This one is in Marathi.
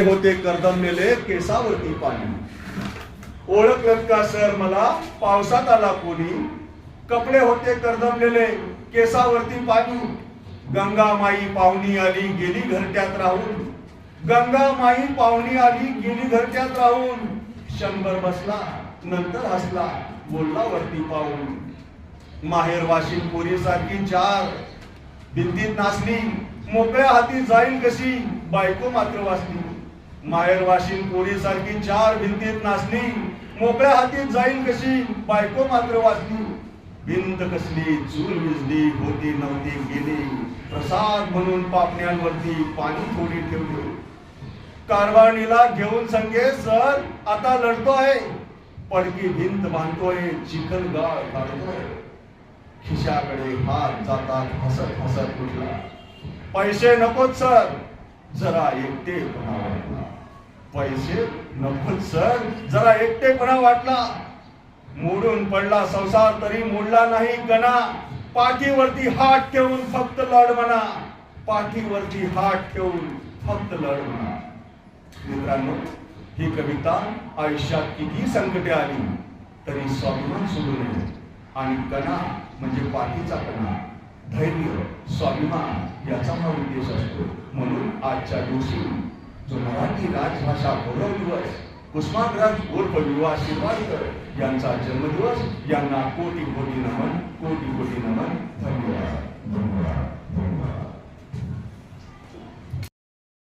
होते करदमलेले केसावरती पाणी. ओळखलं का सर मला पावसात आला कोणी. कपडे होते करदमलेले केसावरती पाणी. गंगा माई पाहुणी आली गेली घरट्यात राहून. गंगा माई पाहुणी आली गेली घरट्यात राहून. शंभर बसला नंतर हसला बोलला वरती पाहून. माहेर वाशिम पुरी सारखी चार भिंतीत नाचली. मोकळ्या हाती जाईल कशी बायको मात्र वाचली. माहेर वाशिम पुरी सारखी चार भिंतीत नाचली. मोकळ्या हातीत जाईल कशी बायको मात्र वाचली. भिंत कसली चूल विजली होती नव्हती गेली. प्रसाद म्हणून पापण्यांवरती पाणी थोडी ठेवली. कारवाणीला घेऊन संगे सर आता लढतोय. पडकी भिंत बांधतोय चिखल गाळ काढतोय. खिशाकडे हात जातात हसत हसत उठला. पैसे नकोत सर जरा एकटेपणा वाटला. पैसे नकोत सर जरा एकटेपणा वाटला. मोडून पडला संसार तरी मोडला नाही गणा. पाठीवरती हात ठेवून फक्त लढ म्हणा. पाठीवरती हात ठेवून फक्त लढ म्हणा. मित्रांनो, ही कविता आयुष्यात किती संकटे आली तरी स्वाभिमान सोडू नये. आणि कणा म्हणजे पाठीचा कणा, धैर्य, स्वाभिमान याचा हा उद्देश असतो. म्हणून आजच्या दिवशी जो मराठी राजभाषा गौरव दिवस कुसुमाग्रज उर्फ विवा शिरवाडकर यांचा जन्मदिवस, यांना कोटी कोटी नमन, कोटी कोटी नमन. धन्यवाद, धन्यवाद, धन्यवाद.